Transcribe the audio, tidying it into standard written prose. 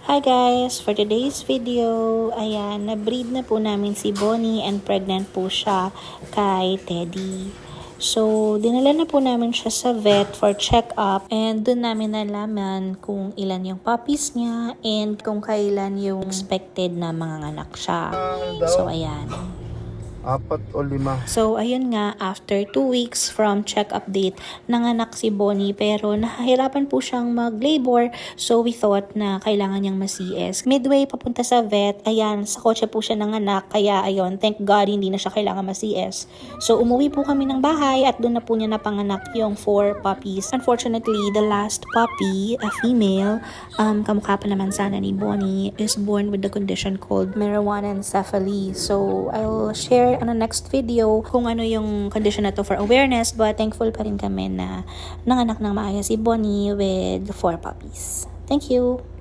Hi guys! For today's video, ayan, na-breed na po namin si Bonnie and pregnant po siya kay Teddy. So, dinala na po namin siya sa vet for check-up and doon namin nalaman kung ilan yung puppies niya and kung kailan yung expected na manganganak siya. So, ayan. 4 o 5. So, ayun nga, after 2 weeks from check-up date, nanganak si Bonnie pero nahihirapan po siyang mag-labor. So, we thought na kailangan niyang ma-CS. Midway, papunta sa vet, ayan, sa kotse po siya nanganak. Kaya, ayun, thank God, hindi na siya kailangan ma-CS. So, umuwi po kami ng bahay at doon na po niya napanganak yung 4 puppies. Unfortunately, the last puppy, a female, kamukha pa naman sana ni Bonnie, is born with the condition called Merowanencephaly. So, I'll share on the next video kung ano yung condition na to for awareness, but thankful pa rin kami na nanganak ng maayos si Bonnie with 4 puppies. Thank you!